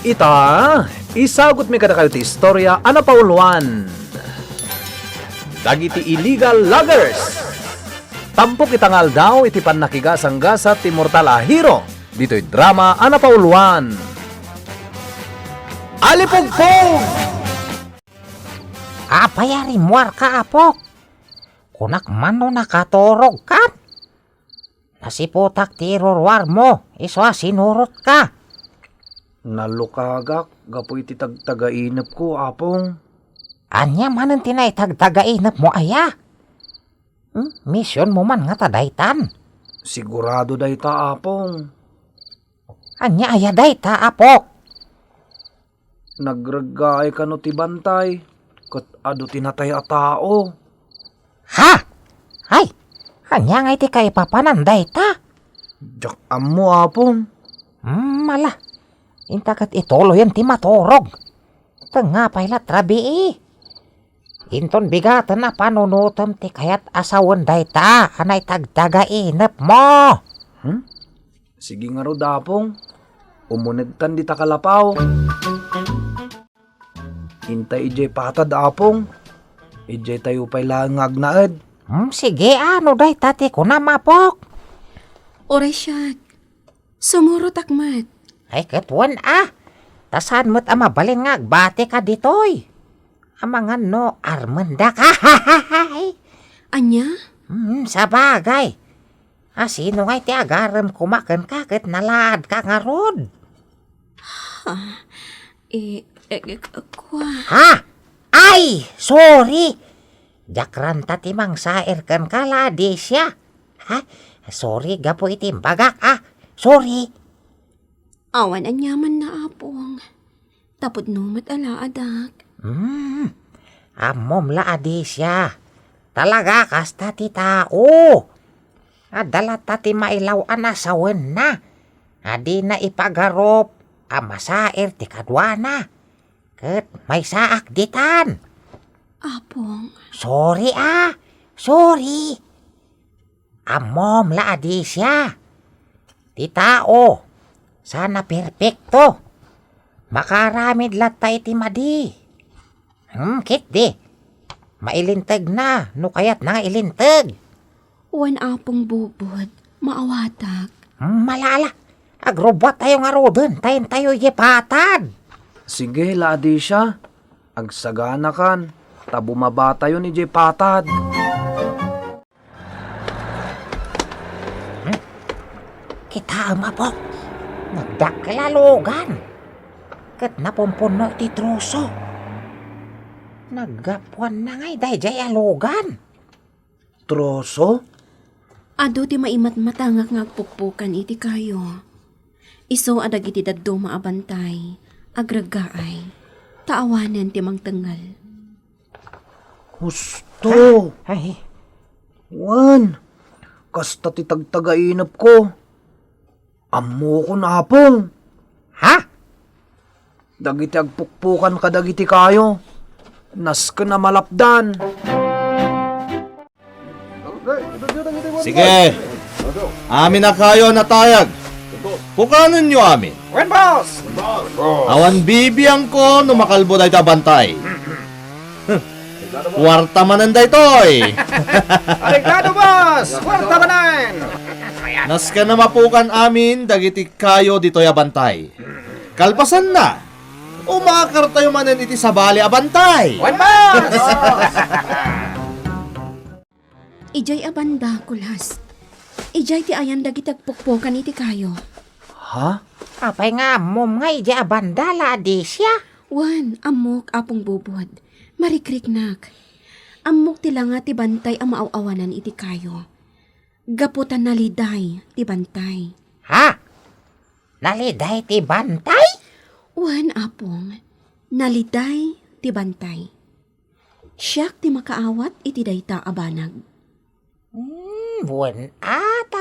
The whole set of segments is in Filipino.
Ita, isagot mi kadakayo ti istorya ana pauluan. Dagiti illegal loggers. Tampok itangal daw iti pannakigasang-gasa ti mortal a hero. Dito'y drama ana pauluan. Alipugpog! Apayari muar ka, apok. Kunak mano nakatorog ka. Nasiputak ti rorwar mo, iswa sinurot ka. Nalukagak, gapoy ti tagtagainip ko, apong. Anya manan tinay tagtagainap mo aya. Mission mo man nga tadaytan. Sigurado day ta, apong. Anya aya dayta, apok. Nagragay ka no ti bantay, kat ado tinatay a tao. Ha? Ay, anya nga iti kay papanan dayta. Jak mo, apong. Mala. Intakat itolo yan ti matorog. Tanga payla trabii. Inton bigatan na panunutom ti kayat asawan dayta. Anay tagtagainap mo. Sige nga ro, dapong. Umunigtan di takalapaw. Hintay ijay patad, apong. Ijay tayo pa'y langag naed. Sige, ano dayta ti kunamapok. Oray siya. Sumurot akmat. Ay katwan tasan mo't mabalin nga bate ka ditoy. Amangan no armanda ka. Anya? Sa bagay. Sino nga'y ti agaram kumakan ka kat nalaad ka nga rod? Kwa. Ha? Ay, sorry. Jakran tatimang sair kan kaladi siya. Ha? Sorry, gapo itim bagak Sorry. Awan anyaman na apong. Tapod numat ala adak. Amom la adi siya. Talaga kasta ti tao. Adala tati mailaw anasawen na. Adi na ipagarop. Amasair ti kadwana. Ket may saak ditan. Apong. Sorry Sorry. Amom la adi siya. Ti tao. Sana perpekto. Makaramid latay ti madi. Kit di. Mailintag na. No kayat na ilintag. Wan apong bubod. Maawatak. Malala. Agrobot tayo nga rodon. Tayin tayo yepatad. Sige, ladi siya. Agsagana kan. Tabumaba tayo ni jay patad. Kita mapok. Nagdaklalogan. Kat napumpun na ti troso. Naggapuan na nga'y dayjay alogan. Troso? Ado ti maimat-matangak ngagpukpukan iti kayo. Iso adag iti daddo maabantay. Agragaay. Taawanan ti mangtengal. Husto. Ay. Wan. Kasta ti tagtagainap ko. Ammo ko na, apong. Ha? Dagiti agpukpukan ka dagiti kayo. Nas ka na malapdan. Sige. Amin na kayo natayag. Pukanon nyo amin. Wen, boss! Awan bibiyang ko no makalbo day tabantay. Warta manan day toy. Arigado, boss! Kwarta manan! Nas ka na mapukan amin dagiti kayo ditoy abantay. Kalpasan na. Umakar tayo manan iti sabali abantay. Wen, boss! Ijay abanda, kulas. Ijay ti ayan dagitag pukpukan iti kayo. Ha? Apay nga mom nga'y di abandala di siya. Wan, amok apong bubod. Marikriknak. Amok ti nga ti bantay ang maawanan iti kayo. Gaputan naliday ti bantay. Ha? Naliday ti bantay? Wan, apong. Naliday ti bantay. Siyak ti makaawat iti dayta abanag. Buwan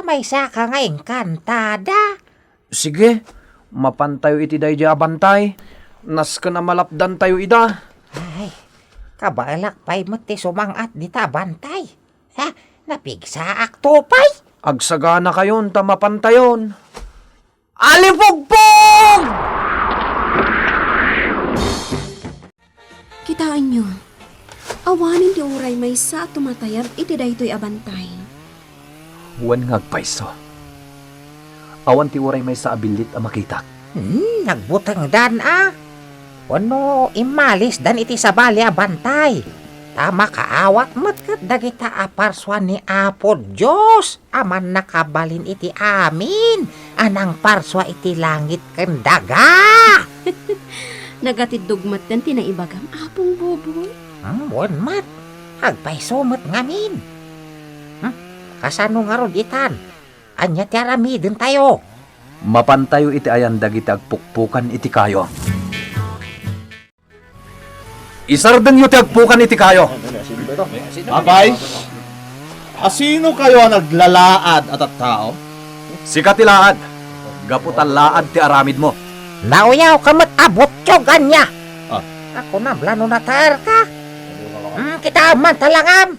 may saka nga'y kantada. Sige, mapantayo iti dayjay abantay. Nas ka na malapdan tayo ida. Ay, kabalak pa'y mo ti sumangat di ta bantay. Ha? Napigsaak tupay. Agsagana kayon, tamapantayon. Alipugpog! Kitaan nyo, awanin ti uray may sa tumatayab iti daytoy abantay. Huwan ngagpayso. Awan ti uray may sa abilit a makitak. Nagbutang dan Wano imalis dan iti sabali abantay. Tama kaawat matkat dagita aparswan ni Apo Diyos. Aman nakabalin iti amin. Anang parswa iti langit ken daga. Nagatid dugmat dan tinaibagam apong buboy. Buwan mat. Hagpay sumot ngamin. Kasano nga rod itan? Anya ti aramidin tayo. Mapantayo iti ayan dagiti agpukpukan iti kayo. Isardeng yu ti agpukan iti kayo. Abay, asino kayo ang naglalaad at tao? Si Katilaad, gaputalaad ti aramid mo. Nauyaw ka mat abot tyogan niya. Ah. Ako na blano na tar ka. Kita man talangam.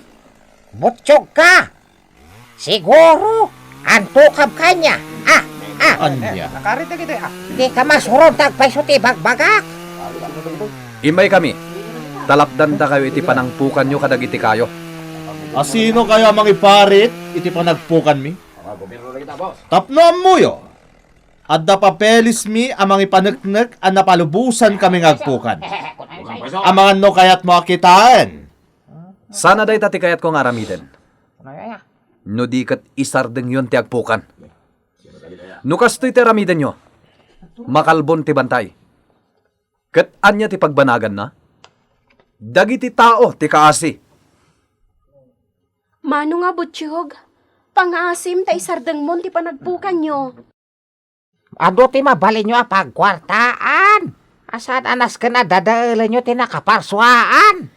Butsyog ka. Siguro, antukab ka niya. Anya. Di ka masuron tagpayso ti bagbagak. Imay kami. Talapdan da kayo iti panangpukan nyo kadagiti kayo. Asino kayo ang mangiparit, iti panagpukan mi? Tapnoam mo yo. Adda papelis mi ang mangipaneknek ang napalubusan kaming agpukan. Amangan no kayat mo akitaan. Sana day tati kayat kong aramiden. No di kat isardeng yun ti agpukan. No kastoy ti aramiden nyo. Makalbon ti bantay. Kat anya ti pagbanagan na? Dagiti tao ti kaasi. Mano nga butsyog? Pangasim ta isardeng mon ti panagpukan nyo. Ado ti mabalin nyo pagkwartaan. Asan anas ka na dadaalan nyo ti nakaparswaan.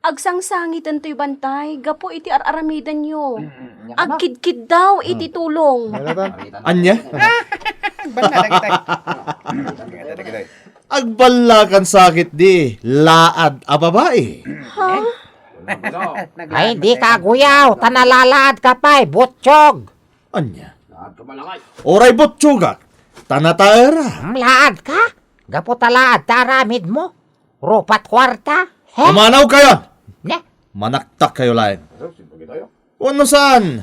Agsangsangitan to'y bantay, gapo iti aramidan nyo. Agkidkid daw iti tulong. Anya? Agbalakan sakit di, laad a babae. Ha? Ay di ka guyaw, tanalalaad ka pa'y, butsyog. Anya? Oray botsuga, tanataera. Laad ka? Gapo talaad taramid mo. Rupat kwarta. He? Umanaw kayo! Ne? Manaktak kayo lain. Ano saan?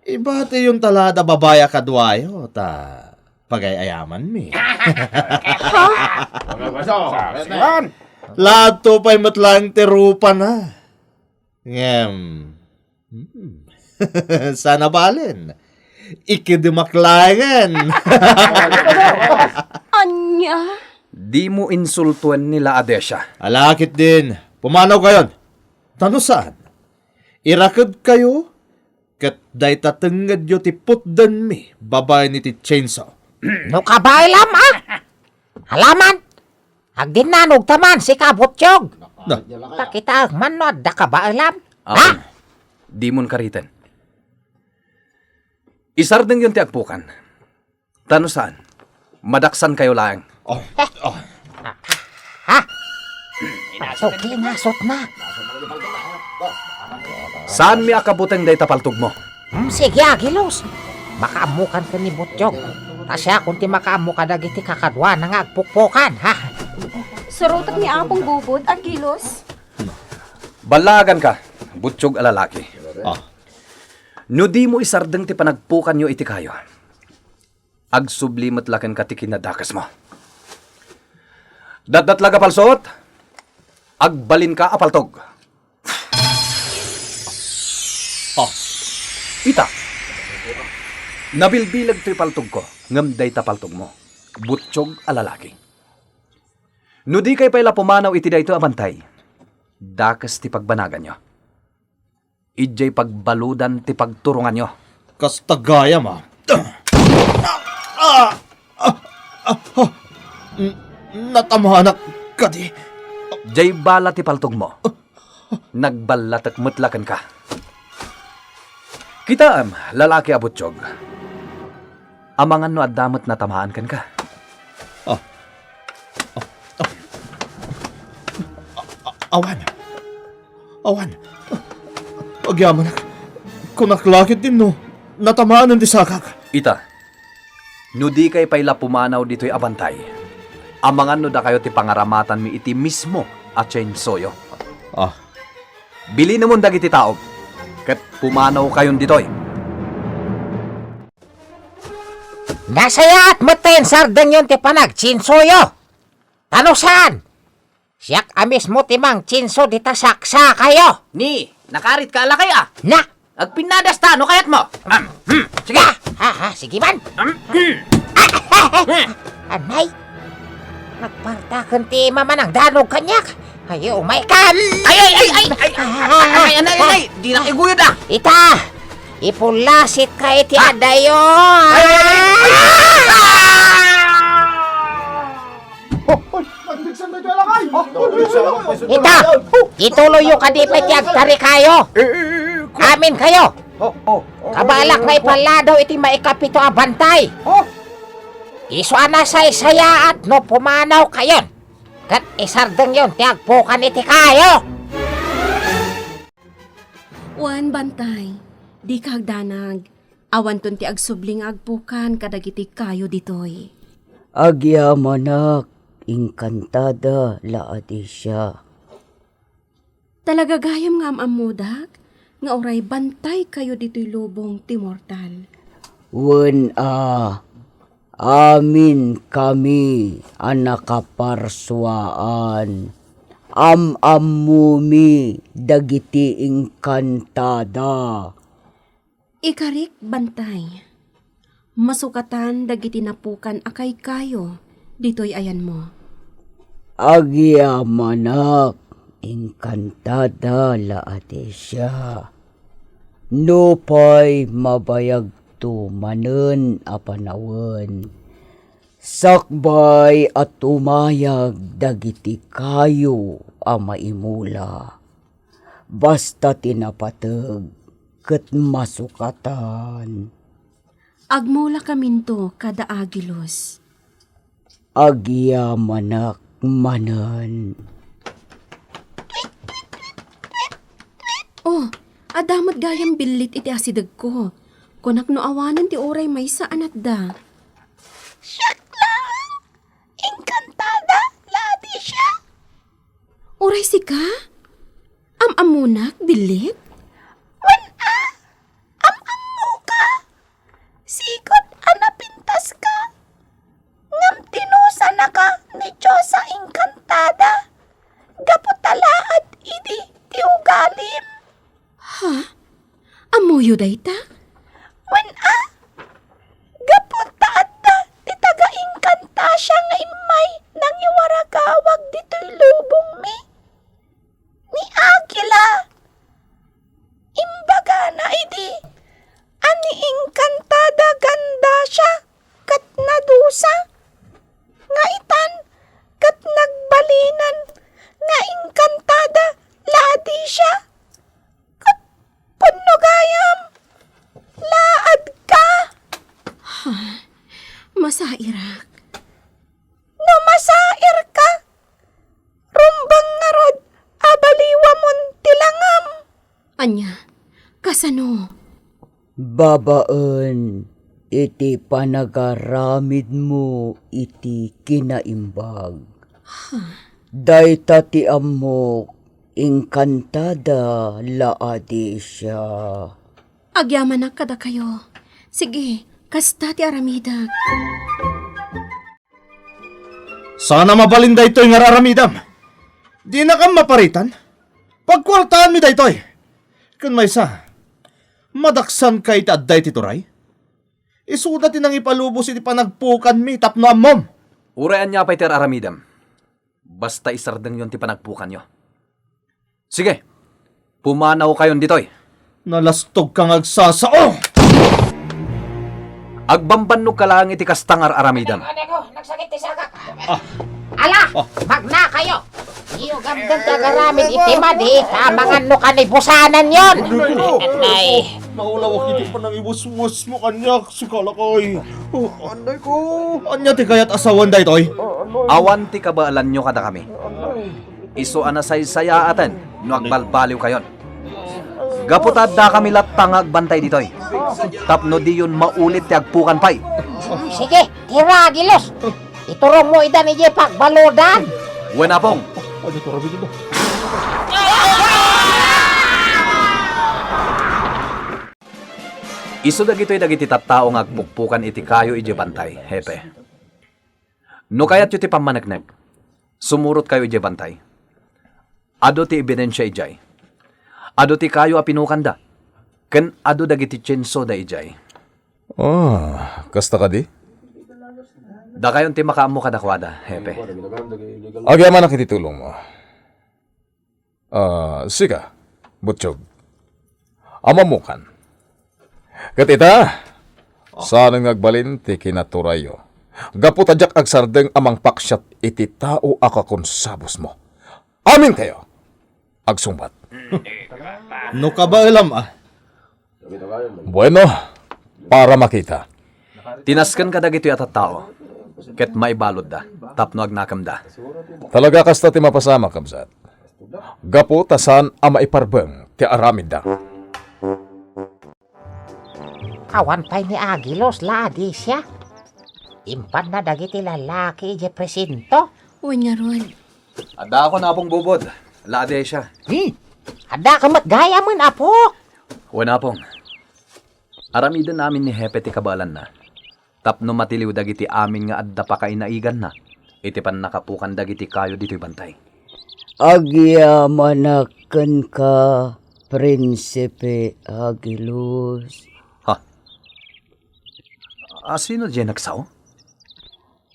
Ibate yung talada babaya kadwayo, ta pagayayaman mi. Lato pa'y matlang terupa na. Ngem. Sana balin. Ikidimaklangan. Anya? Di mo insultuan nila Adesya. Alakit din. Pumanaw kayon. Tano saan? Irakad kayo? Kat day tatengad yo ti putdan mi. Babay ni ti chainsaw. No kabailam Halaman. Agdinanog taman si kabutsyog. Na, Takita man no da kabailam. Apo, di mon karitan. Isardeng yun ti agpukan. Tano saan? Madaksan kayo lang. Okay, nasot na. Saan mi akabuteng day tapaltog mo? Sige, Agilos. Makaamukan ka ni Butsyog. Tasya kung ti makaamu ka dagiti kakadwa na nga agpukpukan, ha? Surutot ni apong bubod, Agilos. Balagan ka, butsyog alalaki. ah, No di mo isardeng ti panagpukan nyo iti kayo. Agsublimat laken ka ti kinadakas mo. Datdat laga palsot, agbalin ka apaltog. Ita, nabilbilag ti paltog ko, ngamday tapaltog mo. Butsyog alalaki. No di kay pala pumanaw iti dayto abantay, dakas ti pagbanagan nyo. Ijay pagbaludan ti pagturungan nyo. kastagaya ma. Natamanak ka di. Jay bala ti paltog mo. Nagbalatak mutlakan ka. Kitaam, lalaki abutsyog. Amangan no adamot na tamaan kan ka. Awan. Agyaman na. Kunaklakit din no. Natamaan ng disakak. Ita, no di kay payla pumanaw dito'y abantay. Amangan no da kayo ti pangaramatan mi iti mismo at chainsaw. Ah, Bili namon dagiti tao. Ket pumanaw kayon ditoy. Nasaya at maten sardeng yun ti panag chinsoyo. Ano saan? Siyak amis mo timang chinso di tasaksa kayo. Ni, nakarit ka ala kaya. Na! Agpinadas ta, ano kayat mo? Sige! Sige man! Anay! Nagpartakan ti mama ng danog kanyak. Ayaw, may kan! Ay, di na iguyod ah. Ita! Ipulasit ka iti adayo! Ita! Ituloy yung kadipay ti agtari kayo! Amin kayo! Kabalak nga ipaladaw iti maikapito a bantay! Iso ana say-saya at no pumanaw kayon! Kat isardeng yon ti agpukan iti kayo! Wan bantay, di kagdanag. Awan ton ti agsubling agpukan kadagiti kayo ditoy. Agyamanak, inkantada laati siya. Talaga gayam nga amamudak, nga oray bantay kayo dito'y lubong ti mortal. Wen amin kami anakaparswaan. Amumi dagiti inkantada. Ikarik bantay, masukatan dagiti napukan akay kayo, dito'y ayan mo. Agyamanak, inkantada laati siya. Nupay mabayag tumanen apanawen. Sakbay at umayag dagiti kayo a maimula. Basta tinapateg ket masukatan. Agmula kaminto kada agilos. Agyamanak manen. Oh, adamat gayam bilit iti asidag ko. Kunak no awanan ti oray may saan at da. Encantada, ladi siya! Oray si ka? Amamunak, bilit? Sikot anapintas ka. Ngam tinusa na ka ni Diyosa Encantada. Gaputalaad idi ti ugalim. Ha? Amuyo day ta? Gaputaad ta ti taga-Encanta siya nga imay nang iwaragawag dito'y lubong mi. Ni Agila. Imbaga na idi. Ani Encantada ganda siya kat nadusa. Nga itan kat nagbalinan nga Encantada ladi siya. Kat punugayam. Laad ka. Masairak. No masair ka. Rumbang nga rod. Abaliwa mon tilangam. Anya, kasano? Babaen, iti panagaramid mo iti kinaimbag. Dayta ti amok, inkantada laadi siya. Agyaman na kada kayo. Sige, kasta ti aramidag. sana mabalinda ito'y ngararamidam. Di na kang maparitan. Pagkwartaan mi da ito'y. Kun may sa, madaksan kay taday tituray. Isuda tinang ipalubos iti panagpukan mi tapno ammom. Urayan niya pa iter aramidam. Basta isardeng yon ti panagpukan nyo. Sige, pumanaw kayon ditoy. Nalastog kang agsasao. Agbambannog ka lang iti kastangar aramidam. Ano nagsakit ti sagak. Ala, magna kayo. Iyo gamdan tagaramid iti madi. Tamangan no kanibusanan yon. Nay. Naulawak iti pa nang iwus-wus mo kanyak. Sikala ko'y. Anday ko. Anya ti kayat asawan da ito'y. Awan ti kabaalan nyo kada kami. Iso anasay sayaatan no agbalbaliw kayon. Gaputad da kami latang agbantay ditoy. Tapno di yun maulit ti agpukan pay. Sige, tira gilos. Iturong mo idan iti pagbalodan. Wenapong, Ano to, Ramiden ba? Isu dagiti tattao nga agpukpukan iti kayo iti bantay, hepe. No kayat yu ti pamanagnek, sumurot kayo iti bantay. Ado ti ebidensya ijay. Ado ti kayo apinukan da. Ken ado dagiti tsenso da ijay. Kasta ka di? Da kayon ti makaammo kadakwada, hepe. Agyaman ang kititulong mo. Sika, butsyog. Amamukan. Katita, sanang nagbalin ti kinaturayo. Gaputadyak agsardeng amang paksyat iti tao akakonsabos mo. Amin kayo. Agsumbat. No ka ba alam Bueno, para makita. Tinasken ka dagito yata tao. Ket maibalod da. Tapno agnakam da. Talaga kasta ti mapasama, kabsat. Gaputasan ama iparbeng ti aramid da. Awan pa'y ni Agilos, ladi siya. Impan na dagiti lalaki, je presinto. Uy nga ron. Ada ako na pong bubod. Laade siya. Ada ka matgaya man, apo. Wala pong. Aramidan namin ni Hepe ti kabalan na. Tapno matiliw dagiti amin nga adda pa kainaigan na. Iti pan nakapukan dagiti kayo dito'y bantay. Agyamanaken ka, Prinsipe Agilos. Sino dyan nagsaw?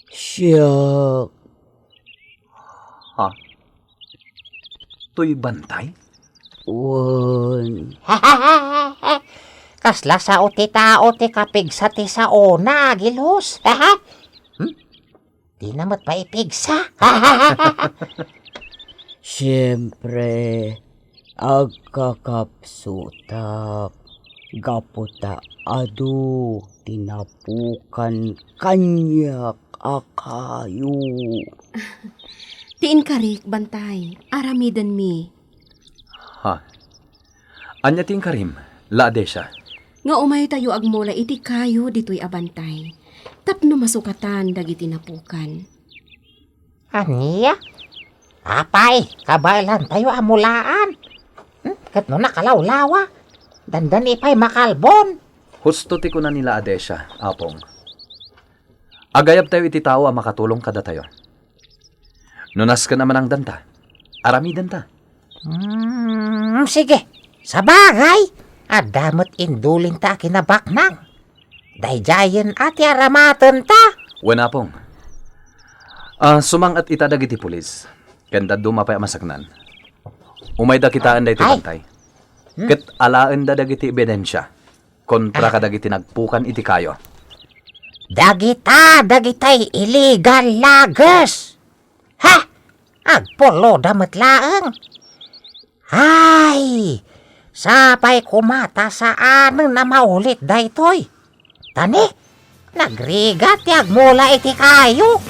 Siya, To'y bantay? wan. Kasla sa uti tao ti kapigsa ti sa una, Agilos. Di namat pa ipigsa. Siyempre, agkakapsutak. Gaputa adu, tinapukan kanyak akayo. Tiin karik, bantay. Aramidan mi. Anya ting karim, laade siya. Nga umay tayo agmula iti kayo dito'y abantay. Tapno masukatan dagiti napukan. Aniya? Apay, kabalan tayo amulaan. Kat no nakalawlawa. Dandan ipay makalbon. Husto ti ko na nila ade siya, apong. Agayab tayo iti tao makatulong kada tayo. Nunas ka naman ang danta. Aramidan ta. Sige, sa bagay. Adamot indulin ta kinabaknang. Dayjayan ati aramatan ta. Wala pong. Sumang at itadag iti pulis. Kanda dumapay masaknan. Umay da kitaan da iti bantay. Ket alaan da dagiti ebidensya. Kontra ka dagiti nagpukan iti kayo. Dagitay illegal lagas. Ha? Agpolo damat laeng. Ay, sapay kumata sa anong na maulit daytoy. Tani, nagrigat yag mula iti kayo.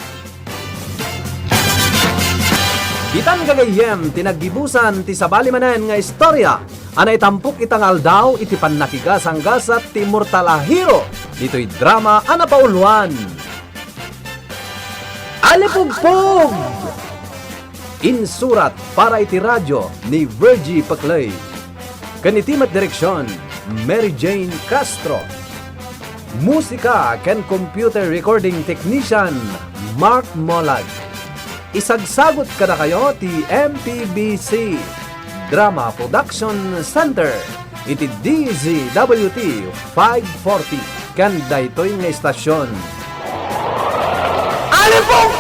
Itan gagayem tinaggibusan ti sabali manen nga istorya. Anay tampok itang aldaw iti pannakigasanggasat ti Mortalahiro. Dito'y drama anapauluan. Alipugpog! Insurat para iti radyo ni Virgie Paclay. Kanitimat direksyon, Mary Jane Castro. Musika ken computer recording technician, Mark Molag. Isagsagot kada kayo ti MPBC Drama Production Center iti DZWT 540 kan daytoy nga istasyon. Alipong